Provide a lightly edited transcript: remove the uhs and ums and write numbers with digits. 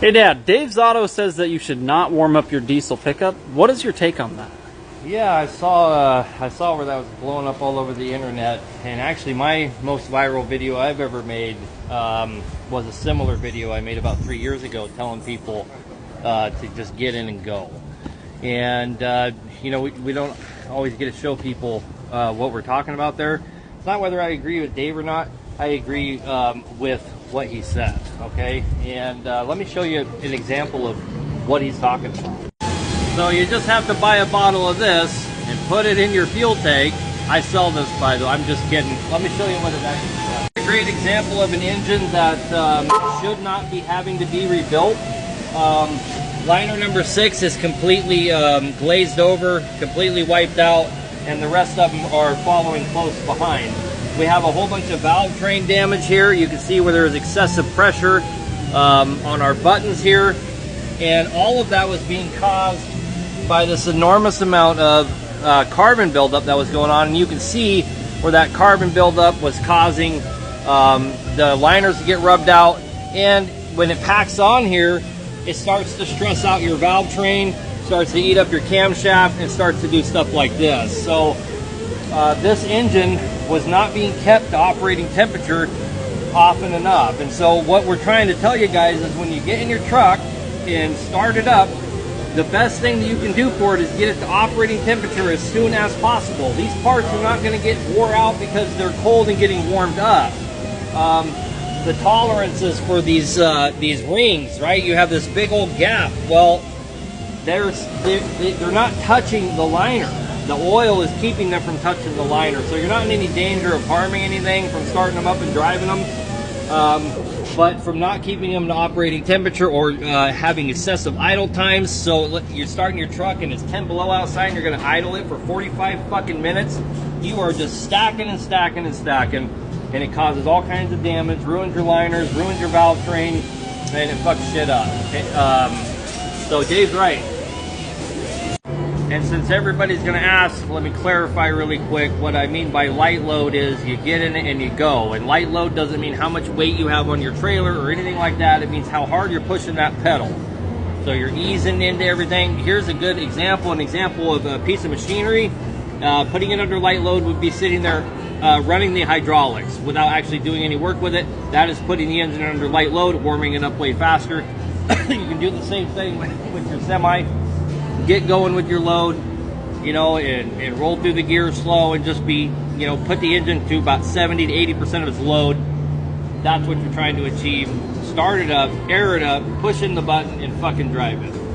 Hey Dad, Dave's Auto says that you should not warm up your diesel pickup. What is your take on that? Yeah, I saw where that was blowing up all over the internet, and actually my most viral video I've ever made was a similar video I made about 3 years ago telling people to just get in and go. And you know, we don't always get to show people what we're talking about there. It's not whether I agree with Dave or not. I agree with what he said, okay? And let me show you an example of what he's talking about. So you just have to buy a bottle of this and put it in your fuel tank. I sell this, by the way, I'm just kidding. Let me show you what it actually does. A great example of an engine that should not be having to be rebuilt. Liner number 6 is completely glazed over, completely wiped out, and the rest of them are following close behind. We have a whole bunch of valve train damage here. You can see where there is excessive pressure on our buttons here. And all of that was being caused by this enormous amount of carbon buildup that was going on. And you can see where that carbon buildup was causing the liners to get rubbed out. And when it packs on here, it starts to stress out your valve train, starts to eat up your camshaft, and starts to do stuff like this. So this engine was not being kept to operating temperature often enough. And so what we're trying to tell you guys is when you get in your truck and start it up, the best thing that you can do for it is get it to operating temperature as soon as possible. These parts are not going to get wore out because they're cold and getting warmed up. The tolerances for these rings, right? You have this big old gap. Well, they're not touching the liner. The oil is keeping them from touching the liner, so you're not in any danger of harming anything from starting them up and driving them, but from not keeping them to operating temperature or having excessive idle times. So you're starting your truck and it's 10 below outside and you're going to idle it for 45 fucking minutes. You are just stacking and stacking and stacking, and it causes all kinds of damage, ruins your liners, ruins your valve train, and it fucks shit up. So Dave's right. And since everybody's going to ask, let me clarify really quick. What I mean by light load is you get in it and you go. And light load doesn't mean how much weight you have on your trailer or anything like that. It means how hard you're pushing that pedal. So you're easing into everything. Here's a good example, an example of a piece of machinery. Putting it under light load would be sitting there running the hydraulics without actually doing any work with it. That is putting the engine under light load, warming it up way faster. You can do the same thing with your semi. Get going with your load, you know, and roll through the gears slow and just be, you know, put the engine to about 70 to 80% of its load. That's what you're trying to achieve. Start it up, air it up, push in the button, and fucking drive it.